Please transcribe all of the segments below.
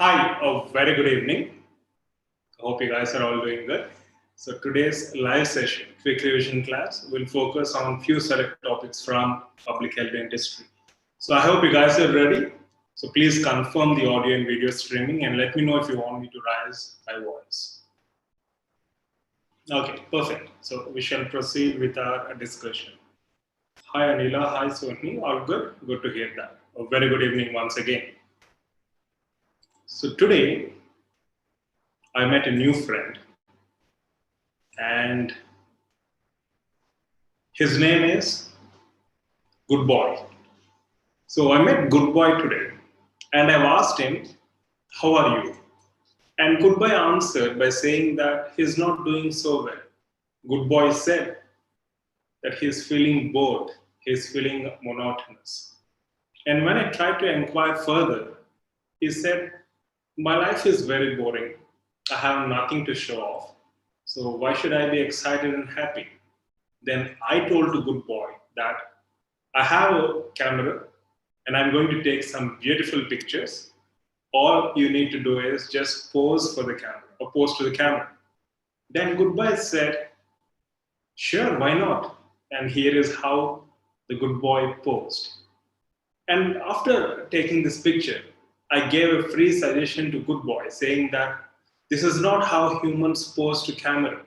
Hi, a very good evening. I hope you guys are all doing good. So today's live session, quick revision class, will focus on few select topics from public health dentistry. So I hope you guys are ready. So please confirm the audio and video streaming and let me know if you want me to raise my voice. Okay, perfect. So we shall proceed with our discussion. Hi Anila, hi Soni, all good? Good to hear that. A very good evening once again. So today I met a new friend and his name is Good Boy. So I met Good Boy today and I've asked him, how are you? And Good Boy answered by saying that he's not doing so well. Good Boy said that he's feeling bored, he's feeling monotonous. And when I tried to inquire further, he said, my life is very boring. I have nothing to show off. So why should I be excited and happy? Then I told to Good Boy that I have a camera and I'm going to take some beautiful pictures. All you need to do is just pose for the camera or pose to the camera. Then Good Boy said, sure, why not? And here is how the Good Boy posed. And after taking this picture, I gave a free suggestion to Good Boy saying that this is not how humans pose to camera.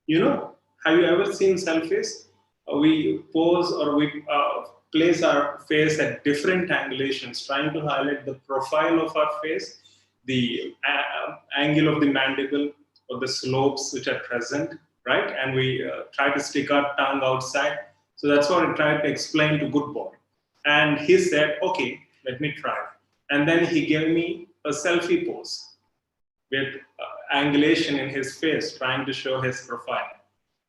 You know, have you ever seen selfies? We pose or we place our face at different angulations, trying to highlight the profile of our face, the angle of the mandible, or the slopes which are present, right? And we try to stick our tongue outside. So that's what I tried to explain to Good Boy. And he said, okay, let me try. And then he gave me a selfie pose with angulation in his face, trying to show his profile.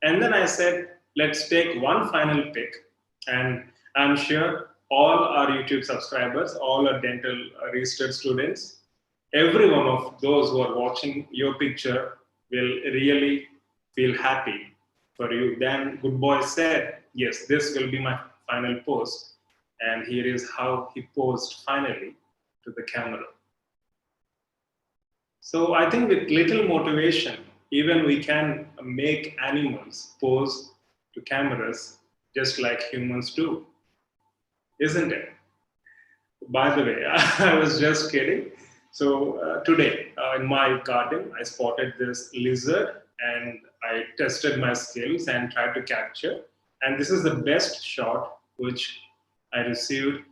And then I said, let's take one final pic. And I'm sure all our YouTube subscribers, all our dental registered students, every one of those who are watching your picture will really feel happy for you. Then Good Boy said, yes, this will be my final pose. And here is how he posed finally to the camera. So I think with little motivation, even we can make animals pose to cameras just like humans do, isn't it? By the way, I was just kidding. So today in my garden, I spotted this lizard and I tested my skills and tried to capture. And this is the best shot which I received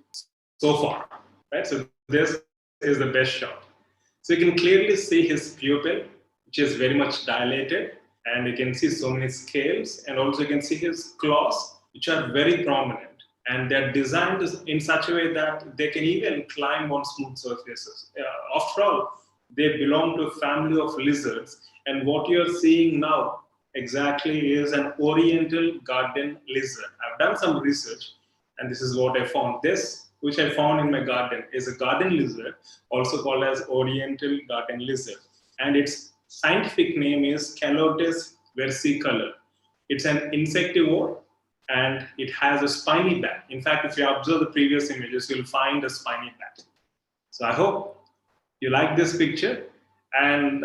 so far, right? So this is the best shot. So you can clearly see his pupil, which is very much dilated, and you can see so many scales, and also you can see his claws, which are very prominent, and they're designed in such a way that they can even climb on smooth surfaces. After all, they belong to a family of lizards, and what you're seeing now exactly is an oriental garden lizard. I've done some research, and this is what I found. This, which I found in my garden, is a garden lizard, also called as oriental garden lizard. And its scientific name is Calotes versicolor. It's an insectivore and it has a spiny back. In fact, if you observe the previous images, you'll find a spiny back. So I hope you like this picture. And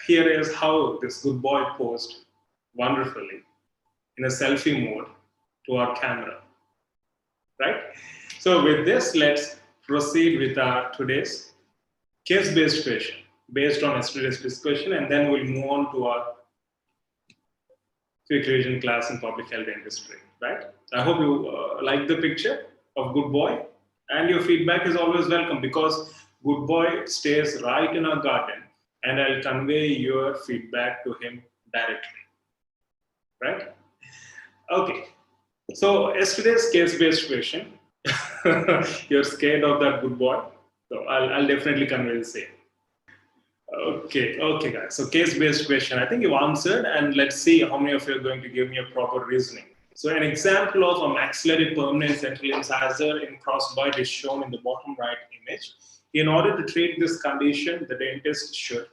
here is how this Good Boy posed wonderfully in a selfie mode to our camera, right? So with this, let's proceed with our today's case-based question based on yesterday's discussion, and then we'll move on to our quick revision class in public health dentistry, right? I hope you like the picture of Good Boy, and your feedback is always welcome because Good Boy stays right in our garden, and I'll convey your feedback to him directly, right? Okay, so yesterday's case-based question, you're scared of that Good Boy, so I'll definitely convey the same. Okay, guys. So case-based question. I think you answered, and let's see how many of you are going to give me a proper reasoning. So an example of a maxillary permanent central incisor in crossbite is shown in the bottom right image. In order to treat this condition, the dentist should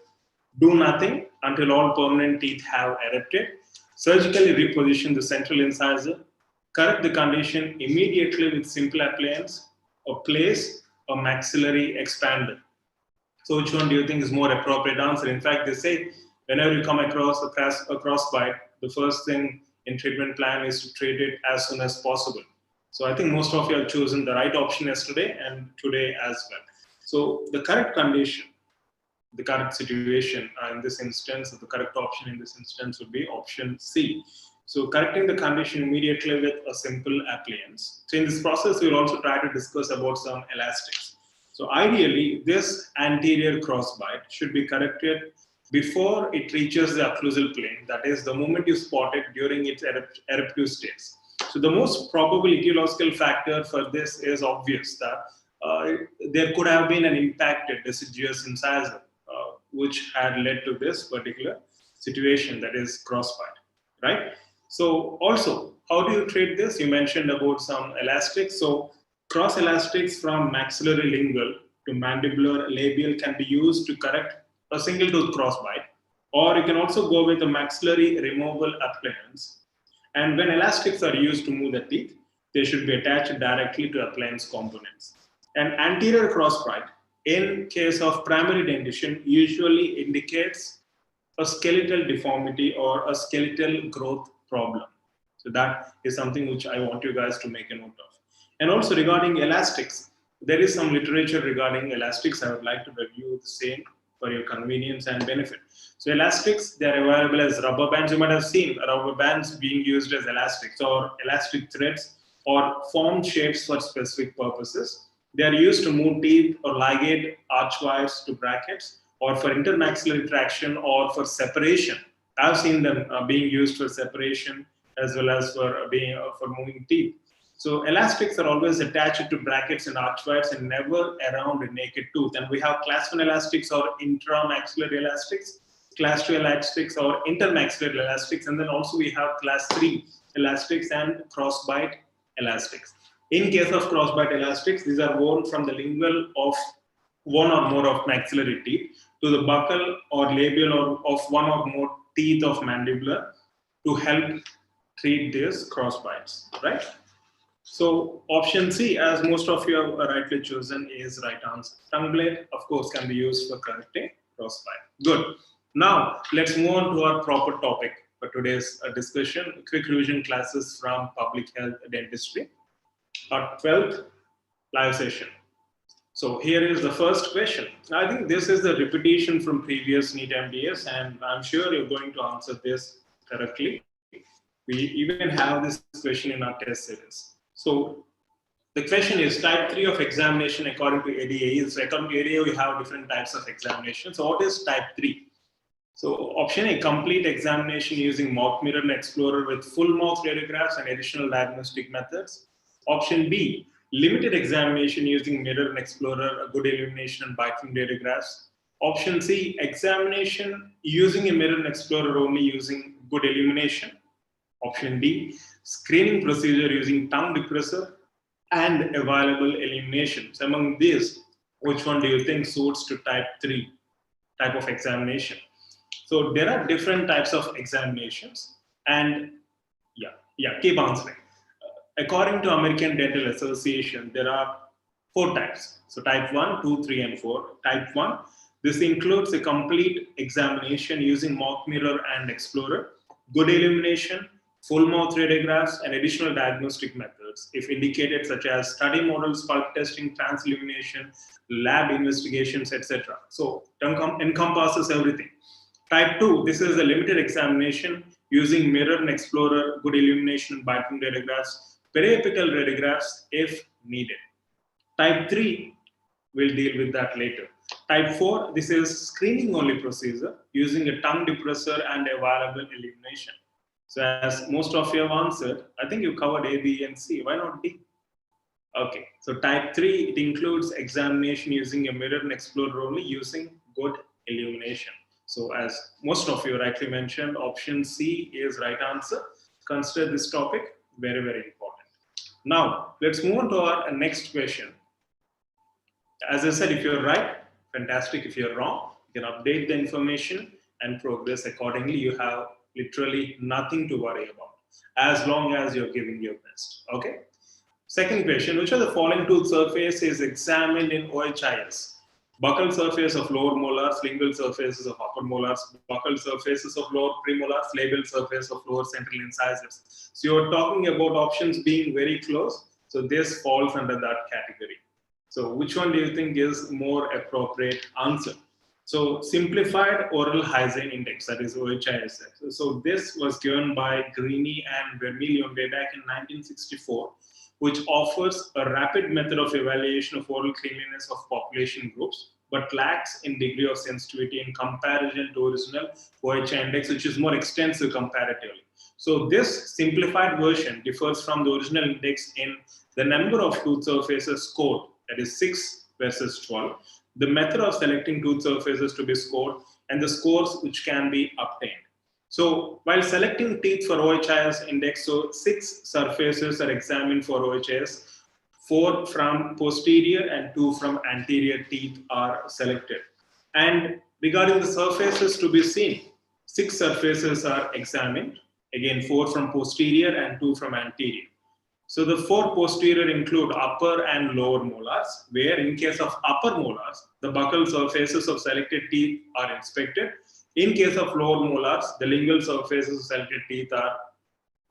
do nothing until all permanent teeth have erupted, surgically reposition the central incisor, correct the condition immediately with simple appliance, or place a maxillary expander. So which one do you think is more appropriate answer? In fact, they say whenever you come across a crossbite, the first thing in treatment plan is to treat it as soon as possible. So I think most of you have chosen the right option yesterday and today as well. So the correct condition, the correct situation in this instance, the correct option in this instance would be option C. So correcting the condition immediately with a simple appliance. So in this process, we'll also try to discuss about some elastics. So ideally, this anterior crossbite should be corrected before it reaches the occlusal plane. That is, the moment you spot it during its eruptive states. So the most probable etiological factor for this is obvious that there could have been an impacted deciduous incisor, which had led to this particular situation, that is crossbite, right? So also, how do you treat this? You mentioned about some elastics. So cross elastics from maxillary lingual to mandibular labial can be used to correct a single tooth crossbite, or you can also go with a maxillary removable appliance. And when elastics are used to move the teeth, they should be attached directly to appliance components. An anterior crossbite, in case of primary dentition, usually indicates a skeletal deformity or a skeletal growth problem. So that is something which I want you guys to make a note of. And also regarding elastics, there is some literature regarding elastics. I would like to review the same for your convenience and benefit. So elastics, they are available as rubber bands. You might have seen rubber bands being used as elastics or elastic threads or formed shapes for specific purposes. They are used to move teeth or ligate archwires to brackets or for intermaxillary traction or for separation. I've seen them being used for separation as well as for moving teeth. So elastics are always attached to brackets and archwires and never around a naked tooth. And we have class 1 elastics or intramaxillary elastics, class 2 elastics or intermaxillary elastics, and then also we have class 3 elastics and crossbite elastics. In case of crossbite elastics, these are worn from the lingual of one or more of maxillary teeth to the buccal or labial or of one or more teeth of mandibular to help treat these crossbites, right? So option C, as most of you have rightly chosen, is right answer. Tongue blade, of course, can be used for correcting crossbite. Good. Now, let's move on to our proper topic for today's discussion, quick revision classes from public health dentistry, our 12th live session. So here is the first question. I think this is the repetition from previous NEET MDS, and I'm sure you're going to answer this correctly. We even have this question in our test series. So the question is type 3 of examination according to ADA. So according to ADA, we have different types of examination. So what is type 3? So option A, complete examination using mouth mirror and explorer with full mouth radiographs and additional diagnostic methods. Option B, limited examination using mirror and explorer, good illumination and biting radiographs. Option C, examination using a mirror and explorer only using good illumination. Option D, screening procedure using tongue depressor and available illumination. So among these, which one do you think suits to type 3 type of examination? So there are different types of examinations, and keep answering. According to American Dental Association, there are 4 types. So type 1, 2, 3, and 4. Type 1, this includes a complete examination using mouth mirror and explorer, good illumination, full mouth radiographs, and additional diagnostic methods, if indicated, such as study models, pulp testing, transillumination, lab investigations, etc. So it encompasses everything. Type 2, this is a limited examination using mirror and explorer, good illumination, and biting radiographs, periapical radiographs if needed. Type 3, we'll deal with that later. Type 4, this is screening only procedure using a tongue depressor and available illumination. So as most of you have answered, I think you covered A, B, and C. Why not D? Okay, so type 3, it includes examination using a mirror and explorer only using good illumination. So as most of you rightly mentioned, option C is right answer. Consider this topic very, very important. Now, let's move on to our next question. As I said, if you're right, fantastic. If you're wrong, you can update the information and progress accordingly. You have literally nothing to worry about as long as you're giving your best. Okay. Second question, which of the following tooth surface is examined in OHIS? buccal surface of lower molars, lingual surfaces of upper molars, buccal surfaces of lower premolars, labial surface of lower central incisors. So you're talking about options being very close. So this falls under that category. So which one do you think is more appropriate answer? So simplified oral hygiene index, that is OHISX. So this was given by Greeny and Vermilion way back in 1964, which offers a rapid method of evaluation of oral cleanliness of population groups, but lacks in degree of sensitivity in comparison to original OHI index, which is more extensive comparatively. So this simplified version differs from the original index in the number of tooth surfaces scored, that is 6 versus 12, the method of selecting tooth surfaces to be scored, and the scores which can be obtained. So while selecting teeth for OHIS index, so 6 surfaces are examined for OHIS, 4 from posterior and 2 from anterior teeth are selected. And regarding the surfaces to be seen, 6 surfaces are examined, again 4 from posterior and 2 from anterior. So the 4 posterior include upper and lower molars, where in case of upper molars, the buccal surfaces of selected teeth are inspected. In case of lower molars, the lingual surfaces of selected teeth are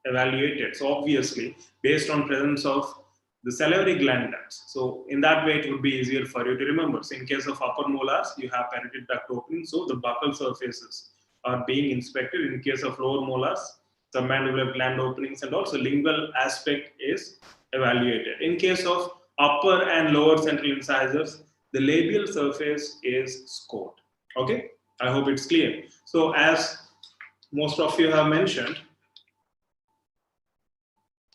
evaluated. So obviously, based on presence of the salivary gland ducts. So in that way, it would be easier for you to remember. So in case of upper molars, you have parotid duct opening, so the buccal surfaces are being inspected. In case of lower molars, submandibular gland openings and also lingual aspect is evaluated. In case of upper and lower central incisors, the labial surface is scored. Okay, I hope it's clear. So as most of you have mentioned,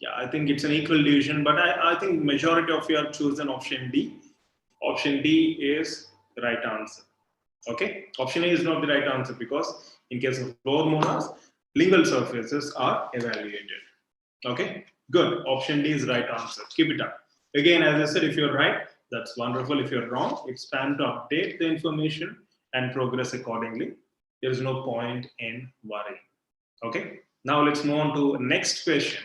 yeah, I think it's an equal division, but I think majority of you have chosen option D. Option D is the right answer. Okay, option A is not the right answer because in case of lower molars, lingual surfaces are evaluated. Okay, good. Option D is right answer. Keep it up. Again, as I said, if you're right, that's wonderful. If you're wrong, it's time to update the information and progress accordingly. There is no point in worrying. Okay, now let's move on to next question.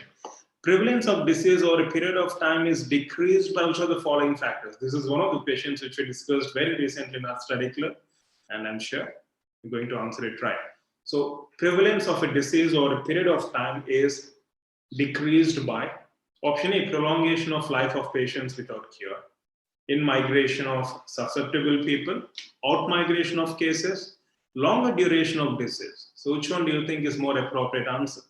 Prevalence of disease over a period of time is decreased by which of the following factors? This is one of the questions which we discussed very recently in our study club, and I'm sure you're going to answer it right. So prevalence of a disease over a period of time is decreased by option A, prolongation of life of patients without cure, in migration of susceptible people, out migration of cases, longer duration of disease. So which one do you think is more appropriate answer?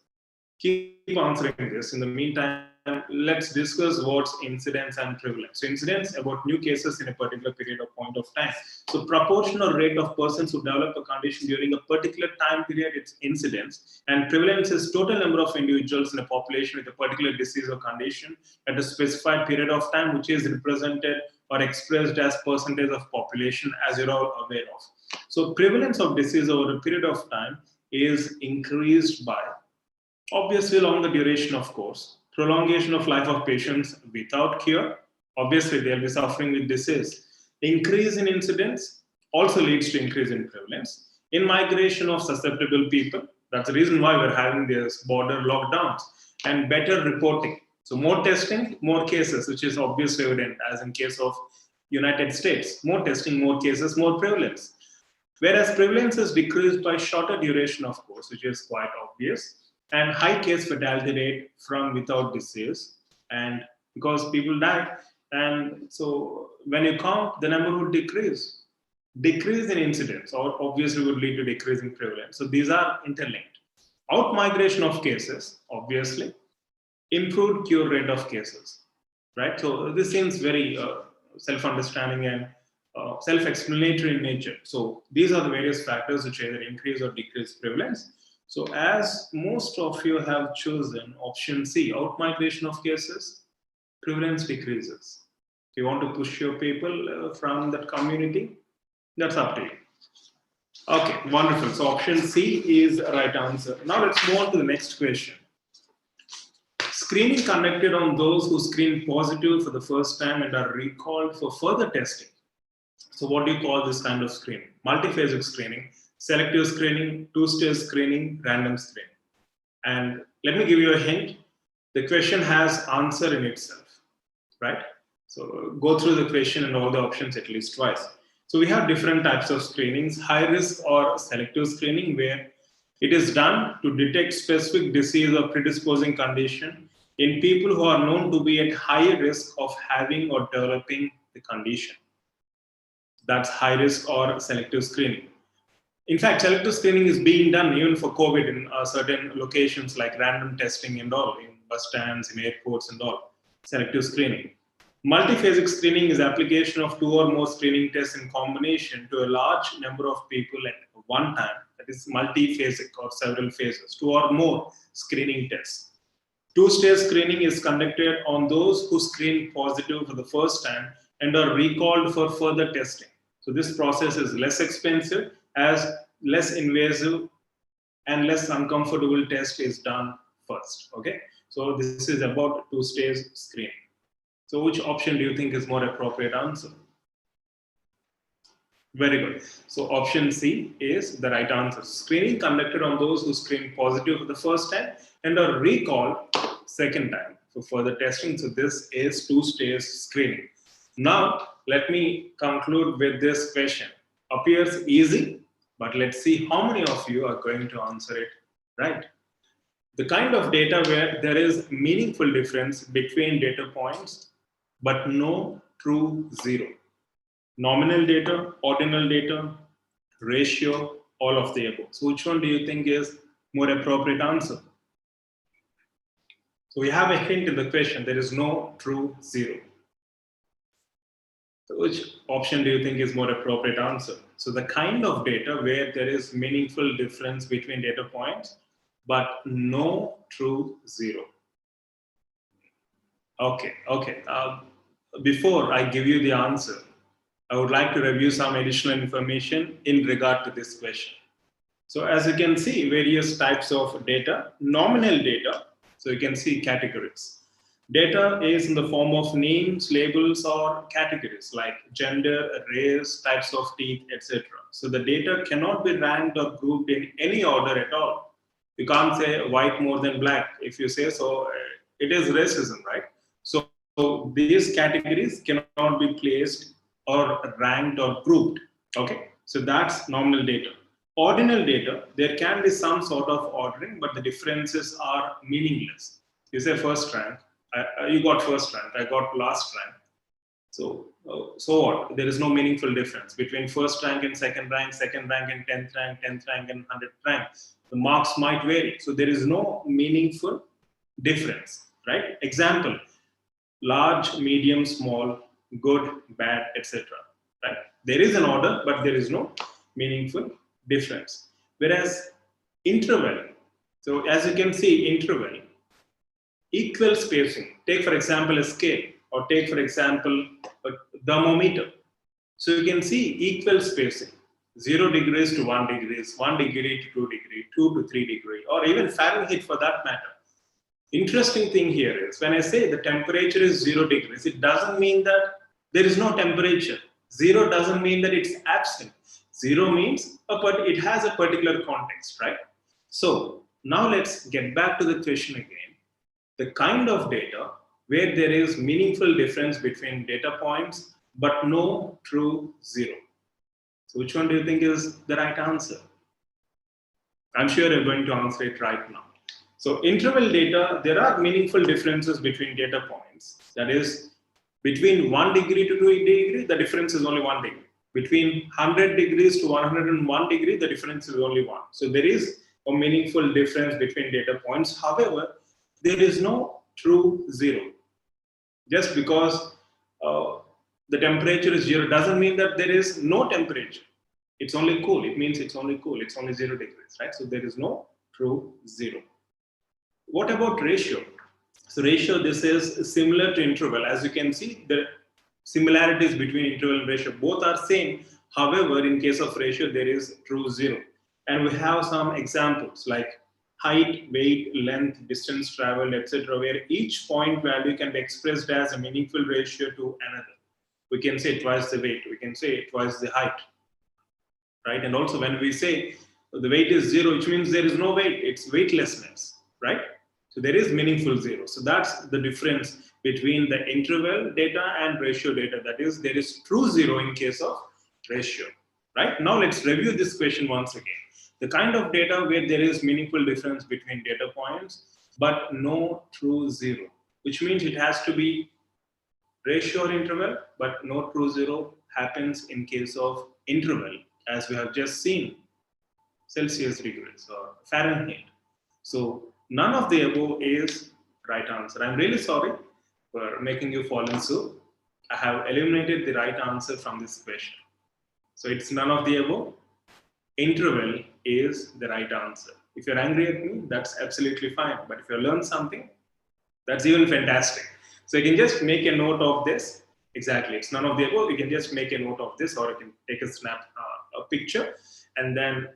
Keep answering this. In the meantime, let's discuss what's incidence and prevalence. So incidence about new cases in a particular period or point of time. So proportional rate of persons who develop a condition during a particular time period, it's incidence. And prevalence is total number of individuals in a population with a particular disease or condition at a specified period of time, which is represented or expressed as percentage of population, as you're all aware of. So prevalence of disease over a period of time is increased by obviously longer duration of course, prolongation of life of patients without cure, obviously they'll be suffering with disease. Increase in incidence also leads to increase in prevalence. In migration of susceptible people, that's the reason why we're having this border lockdowns, and better reporting. So more testing, more cases, which is obviously evident as in case of United States. More testing, more cases, more prevalence. Whereas prevalence is decreased by shorter duration of course, which is quite obvious, and high case fatality rate from without disease, and because people die, and so when you count, the number would decrease. Decrease in incidence or obviously would lead to decrease in prevalence. So these are interlinked. Out migration of cases, obviously, improved cure rate of cases, right? So this seems very self-understanding and self-explanatory in nature. So these are the various factors which either increase or decrease prevalence. So as most of you have chosen option C, out migration of cases, prevalence decreases. If you want to push your people from that community, that's up to you. Okay, wonderful. So option C is the right answer. Now let's move on to the next question. Screening conducted on those who screened positive for the first time and are recalled for further testing. So what do you call this kind of screening? Multiphasic screening, selective screening, two-stage screening, random screening. And let me give you a hint. The question has answer in itself, right? So go through the question and all the options at least twice. So we have different types of screenings: high risk or selective screening, where it is done to detect specific disease or predisposing condition in people who are known to be at high risk of having or developing the condition. That's high risk or selective screening. In fact, selective screening is being done even for COVID in certain locations, like random testing and all, in bus stands, in airports and all. Selective screening. Multiphasic screening is application of two or more screening tests in combination to a large number of people at one time. That is multiphasic, or several phases, two or more screening tests. Two-stage screening is conducted on those who screen positive for the first time and are recalled for further testing. So this process is less expensive, as less invasive and less uncomfortable test is done first. Okay, so this is about two-stage screening. So which option do you think is more appropriate answer? Very good. So option C is the right answer. Screening conducted on those who screen positive for the first time and are recalled second time for further testing. So this is two-stage screening. Now, let me conclude with this question. Appears easy, but let's see how many of you are going to answer it right. The kind of data where there is meaningful difference between data points, but no true zero. Nominal data, ordinal data, ratio, all of the above. So which one do you think is more appropriate answer? So we have a hint in the question, there is no true zero. So which option do you think is more appropriate answer? So the kind of data where there is meaningful difference between data points, but no true zero. Okay. Before I give you the answer, I would like to review some additional information in regard to this question. So as you can see, various types of data, nominal data, so you can see categories. Data is in the form of names, labels, or categories like gender, race, types of teeth, etc. So the data cannot be ranked or grouped in any order at all. You can't say white more than black. If you say so, it is racism, right? So these categories cannot be placed or ranked or grouped. Okay, so that's nominal data. Ordinal data, there can be some sort of ordering, but the differences are meaningless. You say first rank, you got first rank, I got last rank. So what? There is no meaningful difference between first rank and second rank and 10th rank and 100th rank. The marks might vary. So there is no meaningful difference, right? Example, large, medium, small, good, bad, etc. Right? There is an order, but there is no meaningful difference. Whereas interval, so as you can see, interval, equal spacing. Take for example a scale, or take for example a thermometer. So you can see equal spacing, 0 degrees to 1 degrees, 1 degree to 2 degree, 2 to 3 degree, or even Fahrenheit for that matter. Interesting thing here is when I say the temperature is 0 degrees, it doesn't mean that there is no temperature. 0 doesn't mean that it's absent. 0 means it has a particular context, right? So now let's get back to the question again. The kind of data where there is meaningful difference between data points, but no true zero. So which one do you think is the right answer? I'm sure you're going to answer it right now. So interval data, there are meaningful differences between data points. That is, between 1 degree to 2 degree, the difference is only 1 degree. Between 100 degrees to 101 degree, the difference is only 1. So there is a meaningful difference between data points. However, there is no true zero. Just because the temperature is 0 doesn't mean that there is no temperature. It's only cool. It means it's only cool. It's only 0 degrees, right? So there is no true zero. What about ratio? So ratio, this is similar to interval. As you can see, the similarities between interval and ratio, both are same. However, in case of ratio, there is true zero. And we have some examples like height, weight, length, distance traveled, etc., where each point value can be expressed as a meaningful ratio to another. We can say twice the weight, we can say twice the height, right? And also when we say the weight is 0, which means there is no weight, it's weightlessness, right? So there is meaningful zero. So that's the difference between the interval data and ratio data. That is, there is true zero in case of ratio. Right? Now let's review this question once again. The kind of data where there is meaningful difference between data points, but no true zero, which means it has to be ratio or interval, but no true zero happens in case of interval, as we have just seen, Celsius degrees or Fahrenheit. So none of the above is right answer. I'm really sorry for making you fall in soup. I have eliminated the right answer from this question. So it's none of the above. Interval is the right answer. If you're angry at me, that's absolutely fine. But if you learn something, that's even fantastic. So you can just make a note of this. Exactly, it's none of the above. You can just make a note of this, or you can take a snap, a picture, and then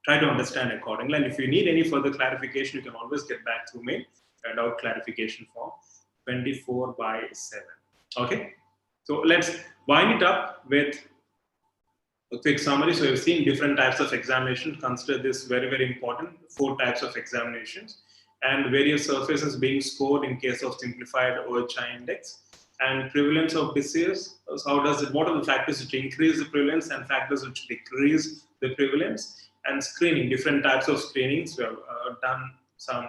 try to understand accordingly. And if you need any further clarification, you can always get back to me and out clarification form 24/7. Okay, so let's wind it up with a quick summary. So you've seen different types of examinations. Consider this very, very important. 4 types of examinations and various surfaces being scored in case of simplified OHI index and prevalence of disease. So how does it, what are the factors which increase the prevalence and factors which decrease the prevalence, and screening, different types of screenings. We have done some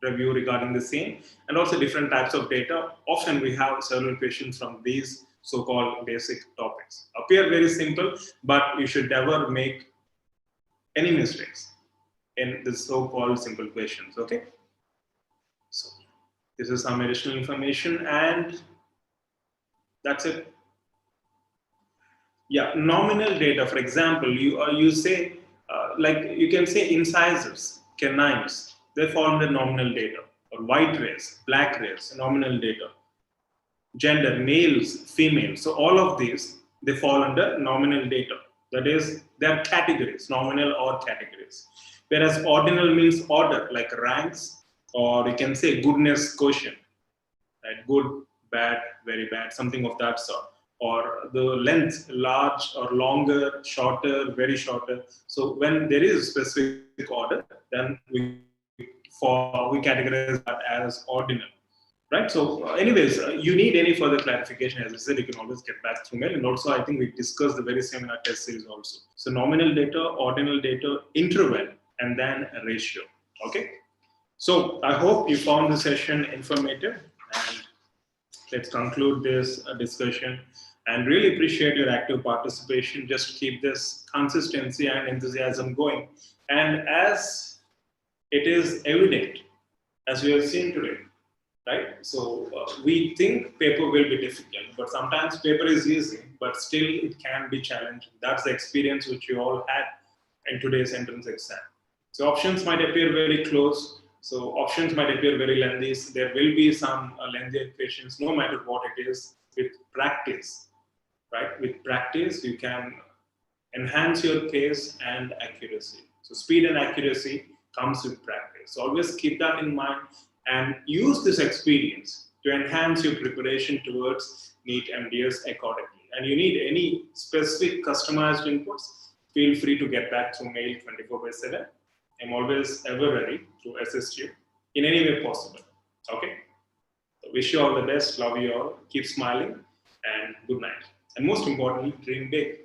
review regarding the same, and also different types of data. Often we have several questions from these so-called basic topics. Appear very simple, but you should never make any mistakes in the so-called simple questions. Okay, so this is some additional information, and that's it. Yeah, nominal data. For example, you say like you can say incisors, canines. They fall under nominal data, or white race, black race, nominal data. Gender, males, females. So all of these, they fall under nominal data. That is, they are categories, nominal or categories. Whereas ordinal means order, like ranks, or you can say goodness quotient, right? Good, bad, very bad, something of that sort. Or the length, large or longer, shorter, very shorter. So when there is a specific order, then we categorize that as ordinal. Right. So, anyways, you need any further clarification, as I said, you can always get back through mail. And also, I think we discussed the very same in our test series also. So, nominal data, ordinal data, interval, and then a ratio. Okay. So, I hope you found the session informative, and let's conclude this discussion. And really appreciate your active participation. Just keep this consistency and enthusiasm going. And as it is evident, as we have seen today, right? So we think paper will be difficult, but sometimes paper is easy, but still it can be challenging. That's the experience which you all had in today's entrance exam. So options might appear very close. So options might appear very lengthy. So there will be some lengthy questions, no matter what it is. With practice, right? With practice, you can enhance your case and accuracy. So speed and accuracy comes with practice. So always keep that in mind and use this experience to enhance your preparation towards NEET MDS accordingly. And you need any specific customized inputs, feel free to get back to mail 24/7. I'm always ever ready to assist you in any way possible. Okay? So wish you all the best, love you all, keep smiling, and good night. And most importantly, dream big.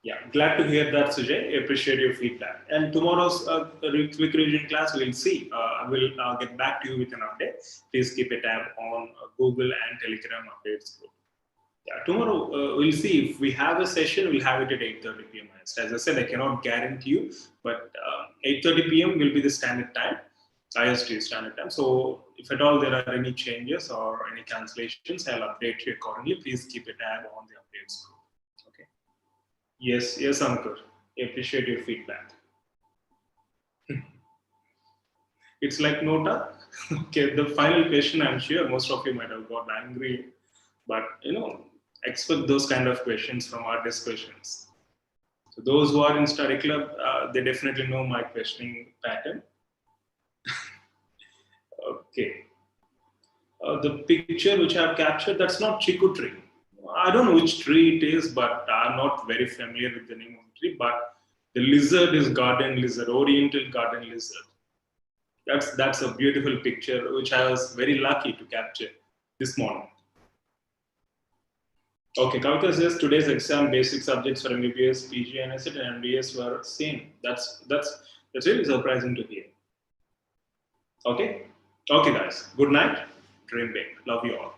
Yeah, glad to hear that, Sujay. Appreciate your feedback. And tomorrow's quick revision class, we'll see. I will get back to you with an update. Please keep a tab on Google and Telegram updates group. Yeah, tomorrow we'll see if we have a session. We'll have it at 8:30 p.m. As I said, I cannot guarantee you, but 8:30 p.m. will be the standard time, IST standard time. So if at all there are any changes or any cancellations, I'll update you accordingly. Please keep a tab on the updates group. Okay. Yes, Ankur. I appreciate your feedback. It's like Nota. Okay, the final question, I'm sure most of you might have got angry, but expect those kind of questions from our discussions. So those who are in study club, they definitely know my questioning pattern. Okay. The picture which I have captured, that's not chiku tree. I don't know which tree it is, but I'm not very familiar with the name of the tree. But the lizard is garden lizard, oriental garden lizard. That's a beautiful picture, which I was very lucky to capture this morning. Okay, Kavita says today's exam basic subjects for MBBS, PG, and SET and MBS were same. That's really surprising to hear. Okay, okay, guys. Good night. Dream big. Love you all.